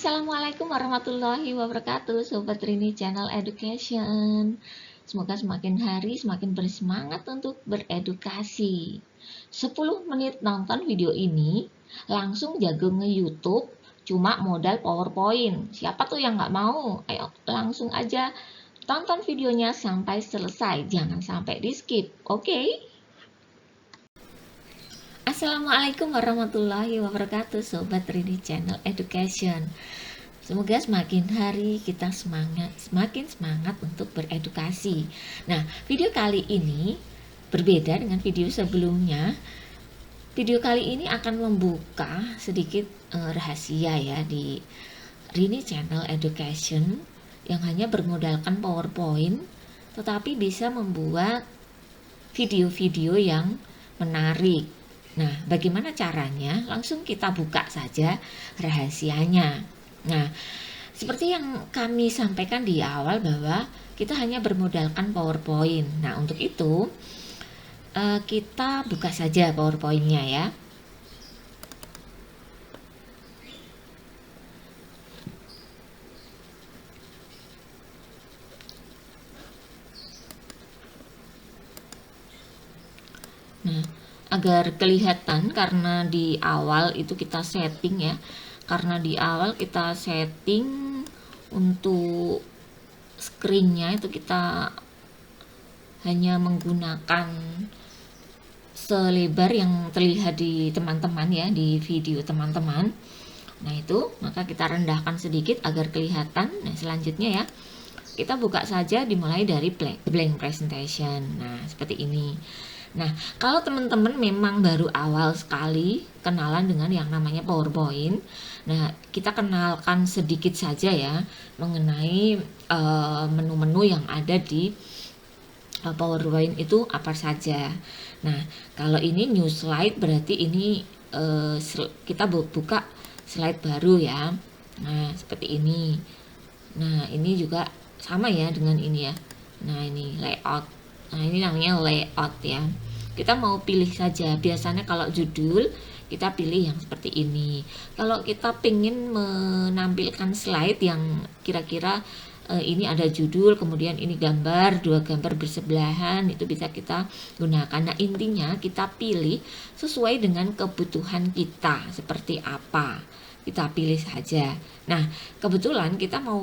Assalamualaikum warahmatullahi wabarakatuh, Sobat Rini Channel Education. Semoga semakin hari semakin bersemangat untuk beredukasi. 10 menit nonton video ini, langsung jago nge-YouTube, cuma modal PowerPoint. Siapa tuh yang nggak mau? Ayo langsung aja tonton videonya sampai selesai, jangan sampai di skip, oke? Assalamualaikum warahmatullahi wabarakatuh, Sobat Rini Channel Education. Semoga semakin hari kita semakin semangat untuk beredukasi. Nah, video kali ini berbeda dengan video sebelumnya. Video kali ini akan membuka sedikit rahasia ya di Rini Channel Education yang hanya bermodalkan PowerPoint, tetapi bisa membuat video-video yang menarik. Nah, bagaimana caranya? Langsung kita buka saja rahasianya. Nah, seperti yang kami sampaikan di awal bahwa kita hanya bermodalkan PowerPoint. Nah, untuk itu kita buka saja PowerPoint-nya ya. Nah, agar kelihatan karena di awal itu kita setting ya. Karena di awal kita setting untuk screen-nya itu kita hanya menggunakan selebar yang terlihat di teman-teman ya, di video teman-teman. Nah, itu maka kita rendahkan sedikit agar kelihatan. Nah, selanjutnya ya, kita buka saja dimulai dari blank presentation. Nah, seperti ini. Nah, kalau teman-teman memang baru awal sekali kenalan dengan yang namanya PowerPoint, nah kita kenalkan sedikit saja ya mengenai menu-menu yang ada di PowerPoint itu apa saja. Nah, kalau ini new slide berarti ini kita buka slide baru ya. Nah, seperti ini. Nah, ini juga sama ya dengan ini ya. Nah, ini layout. Nah, ini namanya layout ya. Kita mau pilih saja. Biasanya kalau judul kita pilih yang seperti ini. Kalau kita pengen menampilkan slide yang kira-kira ini ada judul, kemudian ini gambar, dua gambar bersebelahan, itu bisa kita gunakan. Nah, intinya kita pilih sesuai dengan kebutuhan kita seperti apa. Kita pilih saja. Nah, kebetulan kita mau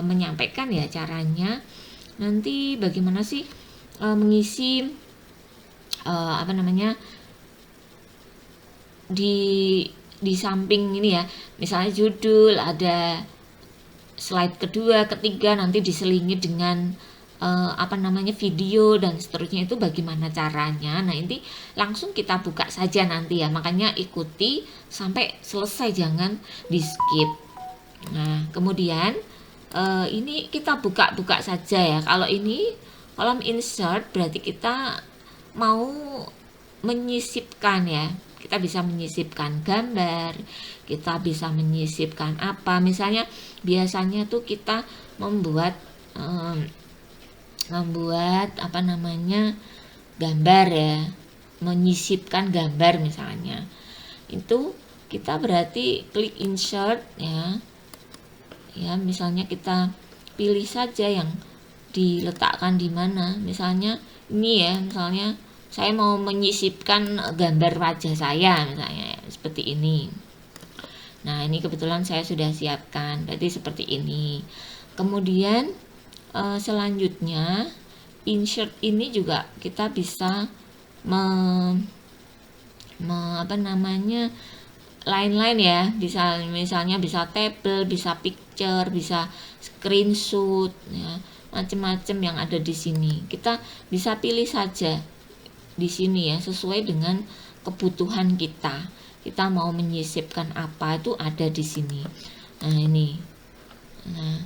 menyampaikan ya caranya nanti bagaimana sih mengisi di samping ini ya, misalnya judul, ada slide kedua, ketiga, nanti diselingi dengan video dan seterusnya. Itu bagaimana caranya? Nah, ini langsung kita buka saja nanti ya, makanya ikuti sampai selesai, jangan di skip. Nah, kemudian ini kita buka saja ya. Kalau ini kolom insert berarti kita mau menyisipkan ya. Kita bisa menyisipkan gambar, kita bisa menyisipkan apa. Misalnya biasanya tuh kita membuat gambar ya, menyisipkan gambar misalnya. Itu kita berarti klik insert ya. Ya, misalnya kita pilih saja yang diletakkan di mana. Misalnya ini ya, misalnya saya mau menyisipkan gambar wajah saya misalnya ya, seperti ini. Nah, ini kebetulan saya sudah siapkan, berarti seperti ini. Kemudian selanjutnya insert ini juga kita bisa lain-lain ya, bisa misalnya bisa table, bisa picture, bisa screenshot ya, macam-macam yang ada di sini. Kita bisa pilih saja di sini ya, sesuai dengan kebutuhan kita. Kita mau menyisipkan apa itu ada di sini. Nah, ini. Nah,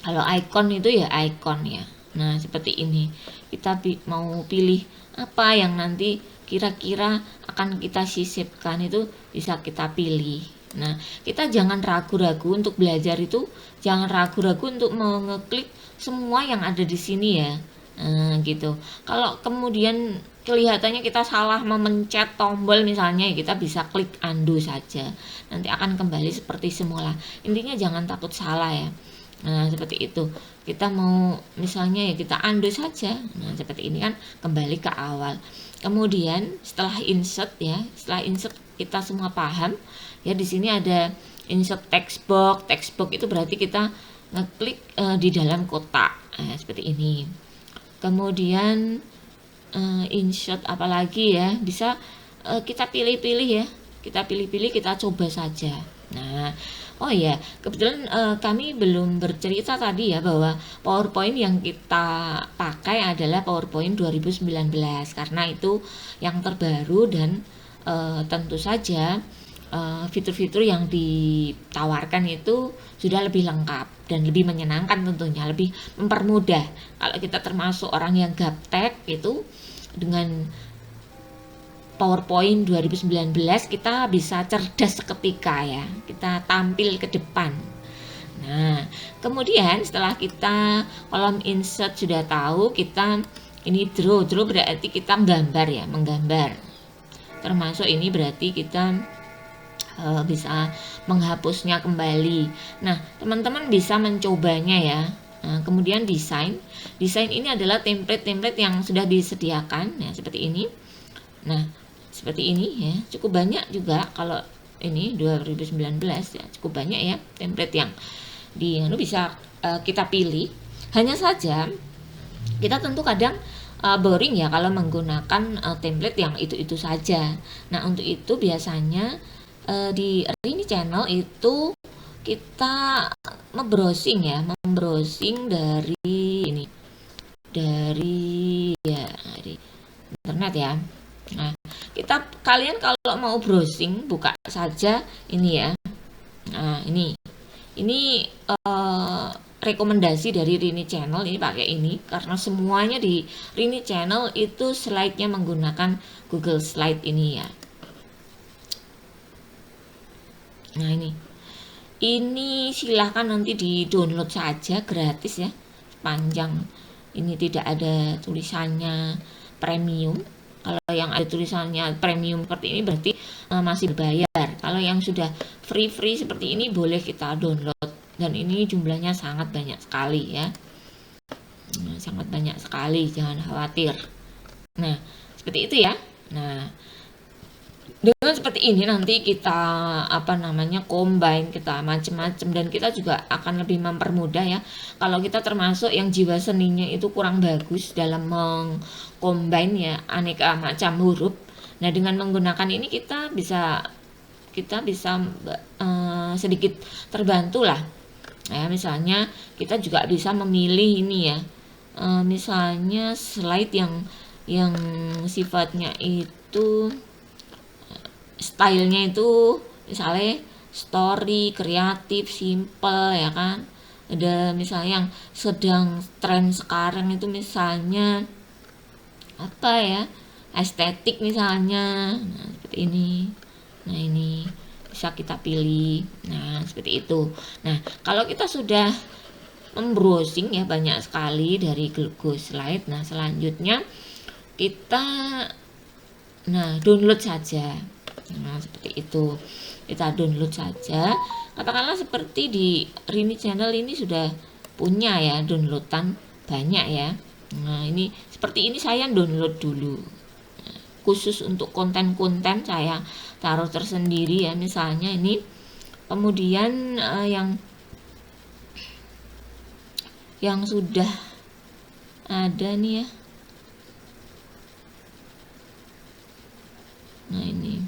kalau icon itu ya icon ya. Nah, seperti ini. Kita mau pilih apa yang nanti kira-kira akan kita sisipkan, itu bisa kita pilih. Nah, kita jangan ragu-ragu untuk belajar itu, jangan ragu-ragu untuk mengeklik semua yang ada di sini ya. Gitu. Kalau kemudian kelihatannya kita salah memencet tombol misalnya, ya kita bisa klik undo saja, nanti akan kembali seperti semula. Intinya jangan takut salah ya. Nah seperti itu, kita mau misalnya ya kita undo saja, nah seperti ini kan kembali ke awal. Kemudian setelah insert ya, setelah insert kita semua paham ya, di sini ada insert text box. Text box itu berarti kita ngeklik di dalam kotak, nah, seperti ini. Kemudian insert apalagi ya, bisa kita pilih-pilih ya, kita pilih-pilih, kita coba saja. Nah oh ya, kebetulan kami belum bercerita tadi ya bahwa PowerPoint yang kita pakai adalah PowerPoint 2019 karena itu yang terbaru dan tentu saja fitur-fitur yang ditawarkan itu sudah lebih lengkap dan lebih menyenangkan, tentunya lebih mempermudah. Kalau kita termasuk orang yang gaptek itu, dengan PowerPoint 2019 kita bisa cerdas seketika ya, kita tampil ke depan. Nah kemudian setelah kita kolom insert sudah tahu, kita ini draw berarti kita menggambar ya, menggambar. Termasuk ini berarti kita bisa menghapusnya kembali. Nah teman-teman bisa mencobanya ya. Nah, kemudian desain ini adalah template yang sudah disediakan ya, seperti ini. Nah seperti ini ya, cukup banyak juga. Kalau ini 2019 ya, cukup banyak ya template yang bisa kita pilih. Hanya saja kita tentu kadang boring ya kalau menggunakan template yang itu saja. Nah untuk itu biasanya di Rini Channel itu kita membrowsing dari ini, dari internet ya. Nah kalian kalau mau browsing, buka saja ini ya. Nah ini rekomendasi dari Rini Channel, ini pakai ini karena semuanya di Rini Channel itu slide-nya menggunakan Google Slide ini ya. Nah ini silahkan nanti di download saja, gratis ya, panjang. Ini tidak ada tulisannya premium. Kalau yang ada tulisannya premium seperti ini berarti masih berbayar. Kalau yang sudah free seperti ini boleh kita download, dan ini jumlahnya sangat banyak sekali ya. Sangat banyak sekali, jangan khawatir. Nah seperti itu ya. Nah dengan seperti ini nanti kita combine, kita macam-macam, dan kita juga akan lebih mempermudah ya. Kalau kita termasuk yang jiwa seninya itu kurang bagus dalam mengcombine ya aneka macam huruf, nah dengan menggunakan ini kita bisa sedikit terbantu lah ya. Misalnya kita juga bisa memilih ini ya, misalnya slide yang sifatnya itu stylenya itu misalnya story, kreatif, simple ya kan. Ada misalnya yang sedang tren sekarang itu misalnya apa ya, estetik misalnya. Nah seperti ini. Nah ini bisa kita pilih. Nah seperti itu. Nah kalau kita sudah membrowsing ya banyak sekali dari Google Slide, nah selanjutnya kita download saja. Nah seperti itu, kita download saja. Katakanlah seperti di Rini Channel ini sudah punya ya downloadan banyak ya. Nah ini seperti ini saya download dulu, khusus untuk konten-konten saya taruh tersendiri ya. Misalnya ini, kemudian yang sudah ada nih ya. Nah ini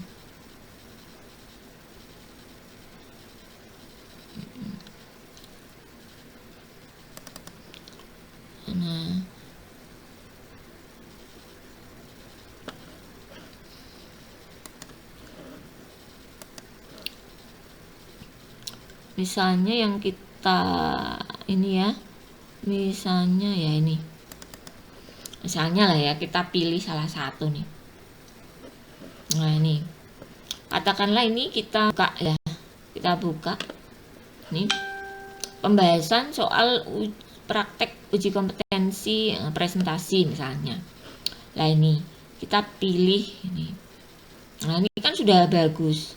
misalnya yang kita ini ya, misalnya ya ini, misalnya lah ya, kita pilih salah satu nih. Nah ini katakanlah ini kita buka ya, kita buka nih pembahasan soal praktek uji kompetensi presentasi misalnya. Nah ini kita pilih ini. Nah, ini kan sudah bagus.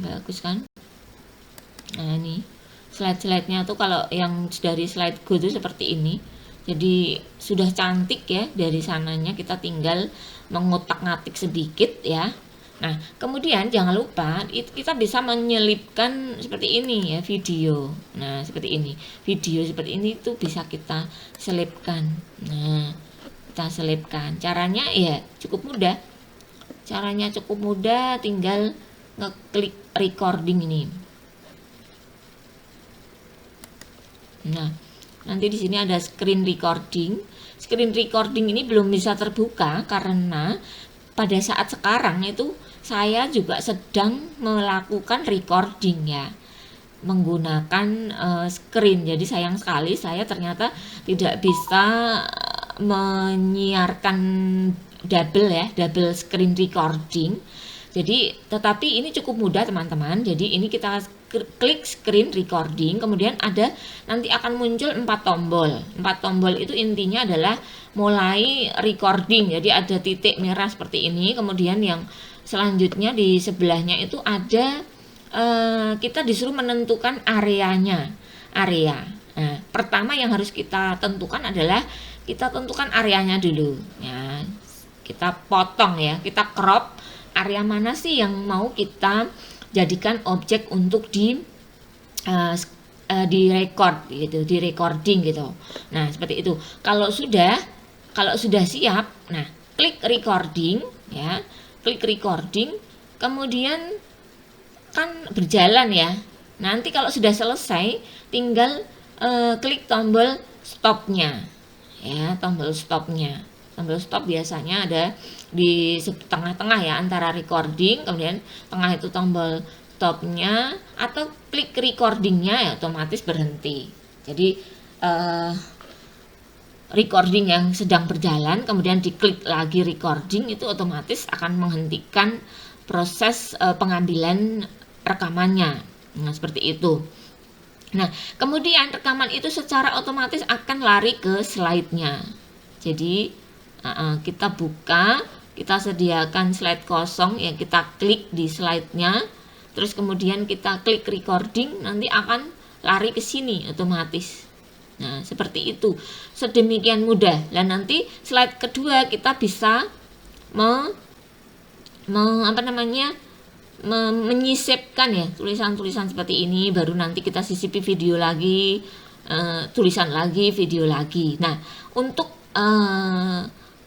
Bagus kan? Nah, ini slide-slide-nya tuh kalau yang dari slide go tuh seperti ini. Jadi sudah cantik ya, dari sananya kita tinggal mengotak-ngatik sedikit ya. Nah, kemudian jangan lupa kita bisa menyelipkan seperti ini ya, video. Nah, seperti ini. Video seperti ini tuh bisa kita selipkan. Nah, kita selipkan. Caranya ya cukup mudah. Caranya cukup mudah, tinggal ngeklik recording ini. Nah, nanti di sini ada screen recording. Screen recording ini belum bisa terbuka karena pada saat sekarang itu saya juga sedang melakukan recording ya, menggunakan screen. Jadi sayang sekali saya ternyata tidak bisa menyiarkan double screen recording. Jadi tetapi ini cukup mudah teman-teman. Jadi ini kita klik screen recording, kemudian ada nanti akan muncul 4 tombol. 4 tombol itu intinya adalah mulai recording. Jadi ada titik merah seperti ini, kemudian yang selanjutnya di sebelahnya itu ada kita disuruh menentukan areanya. Nah, pertama yang harus kita tentukan adalah kita tentukan areanya dulu. Ya, kita potong ya, kita crop area mana sih yang mau kita jadikan objek untuk di record gitu, di recording gitu. Nah, seperti itu. Kalau sudah siap, nah klik recording ya, klik recording, kemudian kan berjalan ya. Nanti kalau sudah selesai, tinggal klik tombol stopnya ya, tombol stopnya. Tombol stop biasanya ada di tengah-tengah ya, antara recording, kemudian tengah itu tombol stopnya, atau klik recordingnya ya otomatis berhenti. Jadi recording yang sedang berjalan kemudian diklik lagi recording, itu otomatis akan menghentikan proses pengambilan rekamannya. Nah, seperti itu. Nah, kemudian rekaman itu secara otomatis akan lari ke slide-nya. Jadi kita buka, kita sediakan slide kosong ya, kita klik di slide-nya, terus kemudian kita klik recording, nanti akan lari ke sini otomatis. Nah, seperti itu. Sedemikian mudah. Dan nanti slide kedua kita bisa menyisipkan ya tulisan-tulisan seperti ini, baru nanti kita sisipi video lagi, tulisan lagi, video lagi. Nah, untuk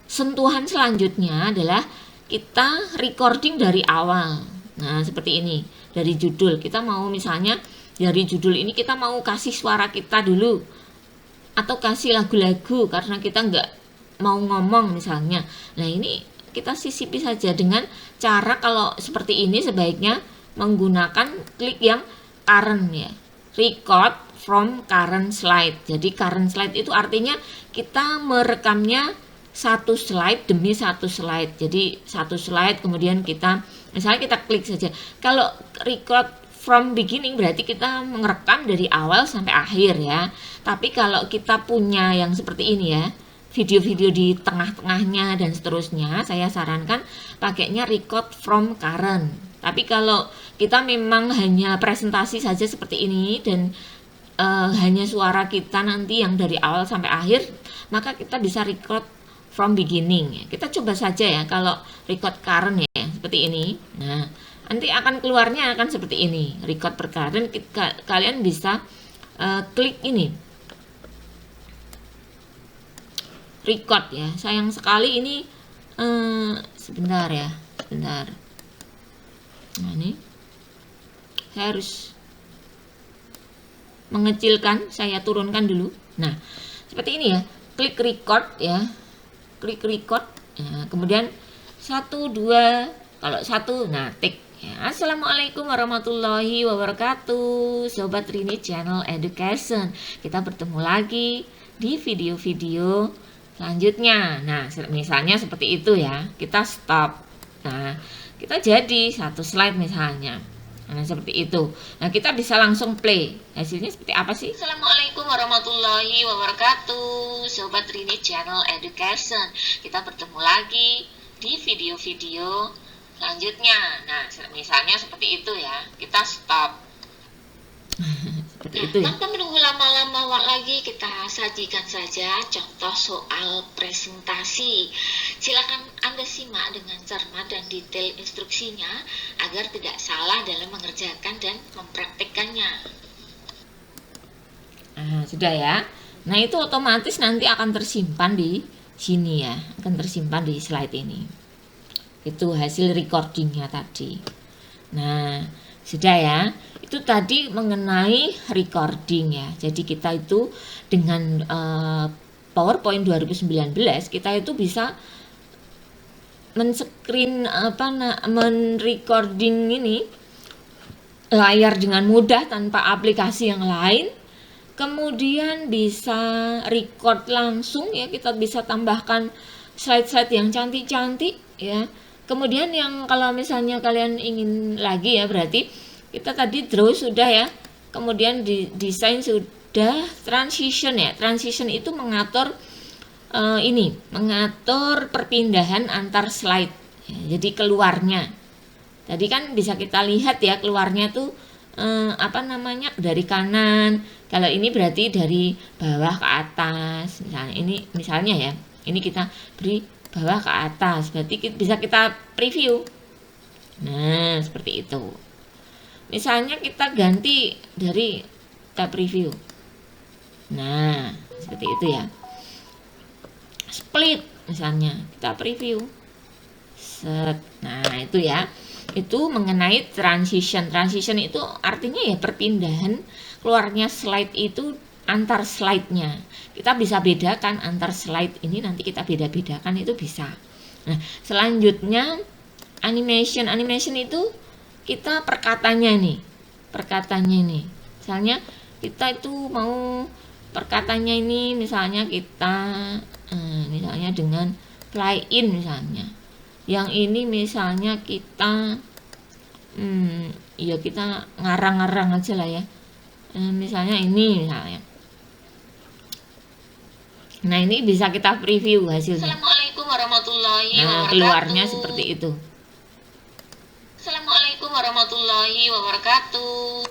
sentuhan selanjutnya adalah kita recording dari awal. Nah, seperti ini. Dari judul, kita mau misalnya dari judul ini kita mau kasih suara kita dulu, atau kasih lagu-lagu karena kita nggak mau ngomong misalnya. Nah, ini kita sisipi saja dengan cara, kalau seperti ini sebaiknya menggunakan klik yang current ya, record from current slide. Jadi current slide itu artinya kita merekamnya satu slide demi satu slide. Jadi satu slide kemudian kita misalnya kita klik saja. Kalau record from beginning berarti kita merekam dari awal sampai akhir ya. Tapi kalau kita punya yang seperti ini ya, video-video di tengah-tengahnya dan seterusnya, saya sarankan pakainya record from current. Tapi kalau kita memang hanya presentasi saja seperti ini dan hanya suara kita nanti yang dari awal sampai akhir, maka kita bisa record from beginning ya. Kita coba saja ya kalau record current ya, seperti ini. Nah, nanti akan keluarnya akan seperti ini, record per current. Kalian bisa klik ini record ya. Sayang sekali ini sebentar ya, sebentar. Nah, ini saya harus mengecilkan, saya turunkan dulu. Nah, seperti ini ya, klik record ya, klik record ya, kemudian 1, 2, kalau 1 nah tik ya. Assalamualaikum warahmatullahi wabarakatuh, Sobat Rini Channel Education. Kita bertemu lagi di video-video selanjutnya. Nah, misalnya seperti itu ya, kita stop. Nah, kita jadi satu slide misalnya. Nah, seperti itu. Nah, kita bisa langsung play. Hasilnya seperti apa sih? Assalamualaikum warahmatullahi wabarakatuh, Sobat Rini Channel Education. Kita bertemu lagi di video-video selanjutnya. Nah, misalnya seperti itu ya. Kita stop. Seperti itu ya. Tanpa menunggu lama-lama lagi, kita sajikan saja contoh soal presentasi. Silakan Anda simak dengan cermat dan detail instruksinya agar tidak salah dalam mengerjakan dan mempraktikkannya. Nah, sudah ya. Nah, itu otomatis nanti akan tersimpan di sini ya, akan tersimpan di slide ini. Itu hasil recordingnya tadi. Nah, sudah ya. Itu tadi mengenai recording ya. Jadi kita itu dengan PowerPoint 2019 kita itu bisa men-screen men-recording ini layar dengan mudah tanpa aplikasi yang lain. Kemudian bisa record langsung ya, kita bisa tambahkan slide-slide yang cantik-cantik ya. Kemudian yang kalau misalnya kalian ingin lagi ya, berarti kita tadi draw sudah ya, kemudian desain sudah, transition ya. Transition itu mengatur mengatur perpindahan antar slide ya, jadi keluarnya tadi kan bisa kita lihat ya, keluarnya tuh dari kanan. Kalau ini berarti dari bawah ke atas. Misalnya ya, ini kita beri bawah ke atas, berarti bisa kita preview. Nah, seperti itu. Misalnya kita ganti dari tab preview. Nah, seperti itu ya. Split misalnya, kita preview. Set. Nah, itu ya. Itu mengenai transition. Transition itu artinya ya perpindahan keluarnya slide itu antar slide-nya. Kita bisa bedakan antar slide ini, nanti kita beda-bedakan itu bisa. Nah, selanjutnya animation. Animation itu kita perkatanya nih. Misalnya kita itu mau perkatanya ini, misalnya kita misalnya dengan fly in misalnya. Yang ini misalnya kita ya kita ngarang-ngarang aja lah ya. Misalnya ini misalnya. Nah, ini bisa kita preview hasilnya. Assalamualaikum warahmatullahi wabarakatuh. Keluarnya seperti itu. Assalamualaikum warahmatullahi wabarakatuh.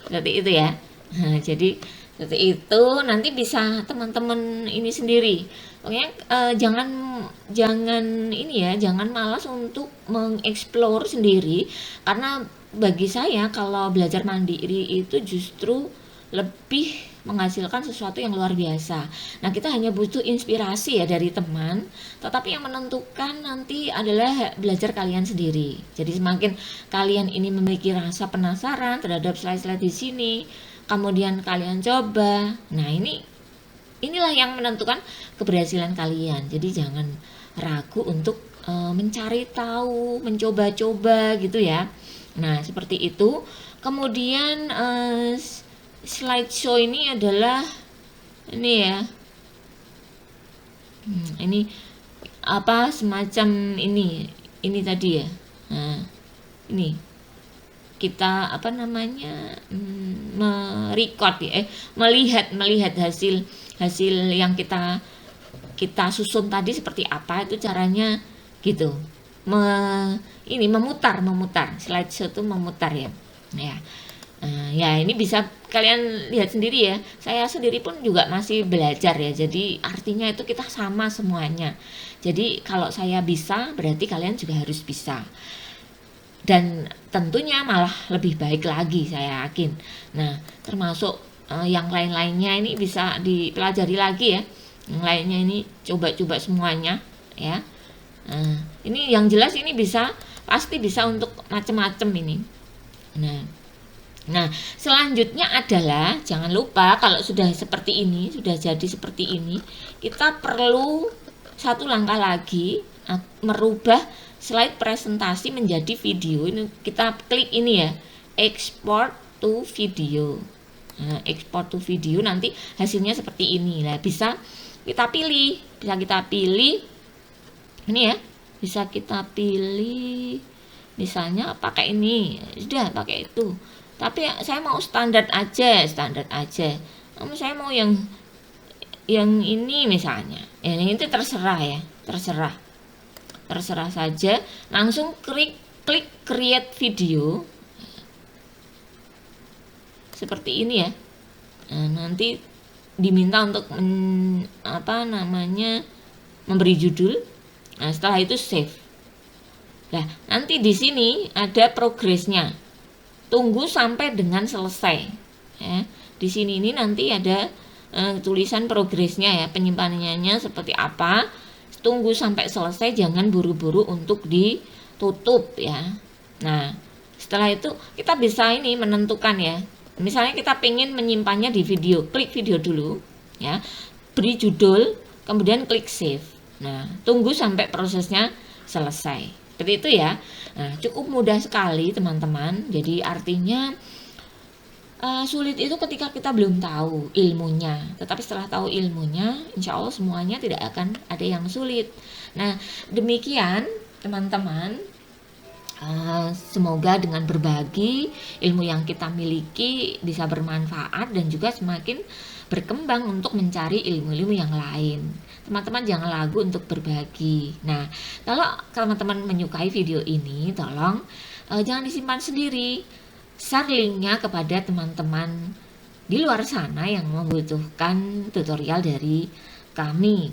Seperti itu ya. Nah, jadi seperti itu, nanti bisa teman-teman ini sendiri. Pokoknya jangan malas untuk mengeksplor sendiri, karena bagi saya kalau belajar mandiri itu justru lebih menghasilkan sesuatu yang luar biasa. Nah, kita hanya butuh inspirasi ya dari teman, tetapi yang menentukan nanti adalah belajar kalian sendiri. Jadi semakin kalian ini memiliki rasa penasaran terhadap slide-slide di sini, kemudian kalian coba. Nah, inilah yang menentukan keberhasilan kalian. Jadi jangan ragu untuk mencari tahu, mencoba-coba gitu ya. Nah, seperti itu. Kemudian slideshow ini adalah ini ya. Ini semacam ini tadi ya. Nah, ini kita merecord ya, melihat hasil yang kita susun tadi seperti apa, itu caranya gitu. Memutar slideshow itu memutar ya. Ya ini bisa kalian lihat sendiri ya. Saya sendiri pun juga masih belajar ya. Jadi artinya itu kita sama semuanya. Jadi kalau saya bisa, berarti kalian juga harus bisa. Dan tentunya malah lebih baik lagi, saya yakin. Nah, termasuk yang lain-lainnya ini bisa dipelajari lagi ya. Yang lainnya ini coba-coba semuanya ya. Ini yang jelas ini pasti bisa untuk macam-macam ini. Nah, selanjutnya adalah jangan lupa kalau sudah seperti ini, sudah jadi seperti ini, kita perlu satu langkah lagi, merubah slide presentasi menjadi video. Ini kita klik ini ya, export to video. Nah, export to video nanti hasilnya seperti ini. Nah, bisa kita pilih ini ya, bisa kita pilih misalnya pakai ini, sudah pakai itu. Tapi saya mau standar aja. Saya mau yang ini misalnya. Ini itu terserah ya, terserah saja. Langsung klik create video seperti ini ya. Nah, nanti diminta untuk memberi judul. Nah, setelah itu save. Nah, nanti di sini ada progresnya. Tunggu sampai dengan selesai. Ya, di sini ini nanti ada tulisan progresnya ya, penyimpanannya seperti apa. Tunggu sampai selesai, jangan buru-buru untuk ditutup ya. Nah, setelah itu kita bisa ini menentukan ya. Misalnya kita pengen menyimpannya di video, klik video dulu ya. Beri judul, kemudian klik save. Nah, tunggu sampai prosesnya selesai. Seperti itu ya. Nah, cukup mudah sekali teman-teman. Jadi artinya sulit itu ketika kita belum tahu ilmunya. Tetapi setelah tahu ilmunya, insya Allah semuanya tidak akan ada yang sulit. Nah, demikian teman-teman. Semoga dengan berbagi ilmu yang kita miliki bisa bermanfaat dan juga semakin berkembang untuk mencari ilmu-ilmu yang lain. Teman-teman jangan ragu untuk berbagi. Nah, kalau teman-teman menyukai video ini, tolong jangan disimpan sendiri. Share linknya kepada teman-teman di luar sana yang membutuhkan tutorial dari kami.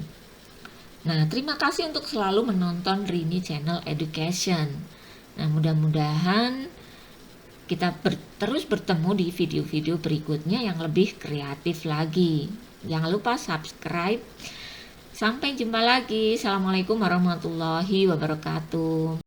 Nah, terima kasih untuk selalu menonton Rini Channel Education. Nah, mudah-mudahan kita terus bertemu di video-video berikutnya yang lebih kreatif lagi. Jangan lupa subscribe. Sampai jumpa lagi. Assalamualaikum warahmatullahi wabarakatuh.